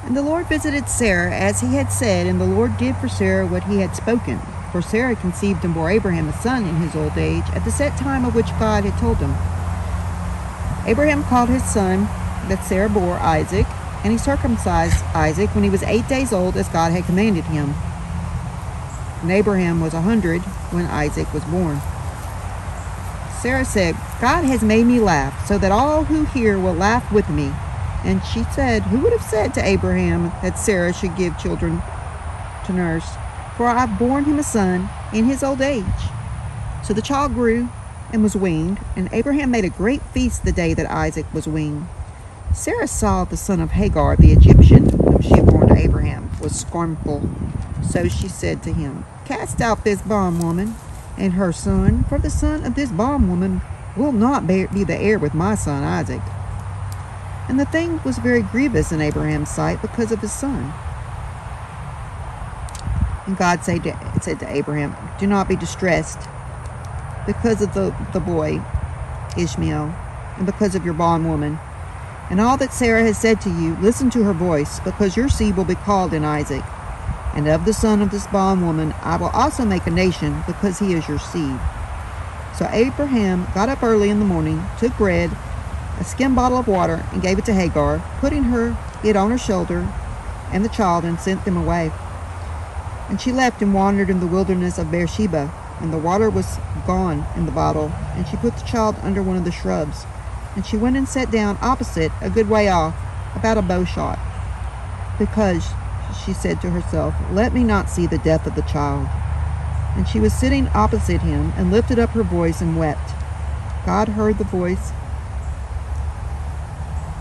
And the Lord visited Sarah as he had said, and the Lord did for Sarah what he had spoken. For Sarah conceived and bore Abraham a son in his old age, at the set time of which God had told him. Abraham called his son that Sarah bore Isaac, and he circumcised Isaac when he was 8 days old, as God had commanded him. And Abraham was 100 when Isaac was born. Sarah said, God has made me laugh, so that all who hear will laugh with me. And she said, who would have said to Abraham that Sarah should give children to nurse? For I have borne him a son in his old age. So the child grew and was weaned, and Abraham made a great feast the day that Isaac was weaned. Sarah saw the son of Hagar, the Egyptian, whom she had borne to Abraham, was scornful. So she said to him, cast out this bondwoman and her son, for the son of this bondwoman will not be the heir with my son Isaac. And the thing was very grievous in Abraham's sight because of his son. And God said to Abraham, do not be distressed because of the boy Ishmael, and because of your bondwoman. And all that Sarah has said to you, listen to her voice, because your seed will be called in Isaac. And of the son of this bondwoman I will also make a nation, because he is your seed. So Abraham got up early in the morning, took bread, a skim bottle of water, and gave it to Hagar, putting it on her shoulder and the child, and sent them away. And she left and wandered in the wilderness of Beersheba, and the water was gone in the bottle, and she put the child under one of the shrubs. And she went and sat down opposite, a good way off, about a bow shot, because she said to herself, let me not see the death of the child. And she was sitting opposite him, and lifted up her voice and wept. God heard the voice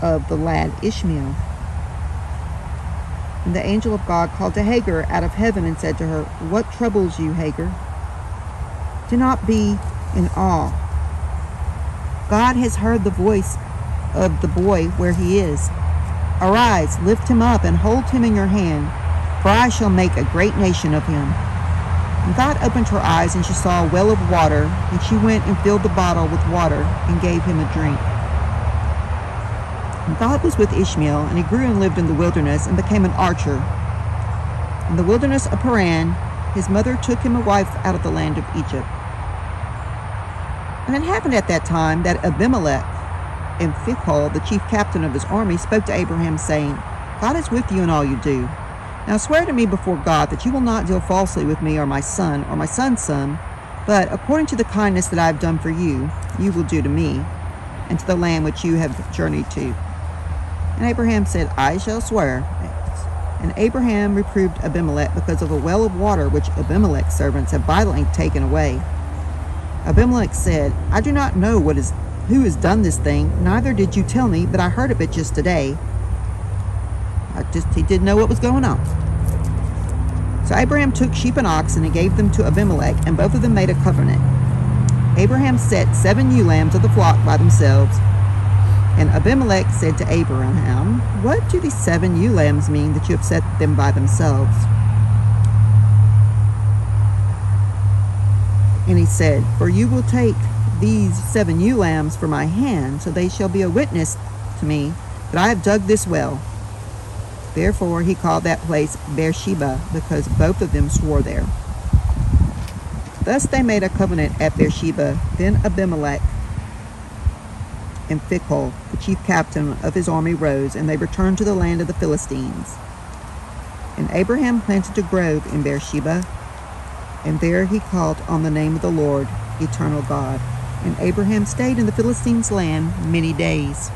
of the lad Ishmael. And the angel of God called to Hagar out of heaven and said to her, what troubles you, Hagar? Do not be in awe. God has heard the voice of the boy where he is. Arise, lift him up, and hold him in your hand, for I shall make a great nation of him. And God opened her eyes, and she saw a well of water, and she went and filled the bottle with water, and gave him a drink. And God was with Ishmael, and he grew and lived in the wilderness, and became an archer. In the wilderness of Paran, his mother took him a wife out of the land of Egypt. And it happened at that time that Abimelech and Phicol, the chief captain of his army, spoke to Abraham, saying, God is with you in all you do. Now swear to me before God that you will not deal falsely with me or my son's son, but according to the kindness that I have done for you, you will do to me, and to the land which you have journeyed to. And Abraham said, I shall swear. And Abraham reproved Abimelech because of a well of water which Abimelech's servants had violently taken away. Abimelech said, I do not know who has done this thing, neither did you tell me, but I heard of it just today. He didn't know what was going on. So Abraham took sheep and oxen and gave them to Abimelech, and both of them made a covenant. Abraham set 7 ewe lambs of the flock by themselves. And Abimelech said to Abraham, what do these 7 ewe lambs mean that you have set them by themselves? And he said, for you will take these 7 ewe lambs from my hand, so they shall be a witness to me that I have dug this well. Therefore he called that place Beersheba, because both of them swore there. Thus they made a covenant at Beersheba. Then Abimelech and Phicol, the chief captain of his army, rose, and they returned to the land of the Philistines. And Abraham planted a grove in Beersheba, and there he called on the name of the Lord, Eternal God. And Abraham stayed in the Philistines' land many days.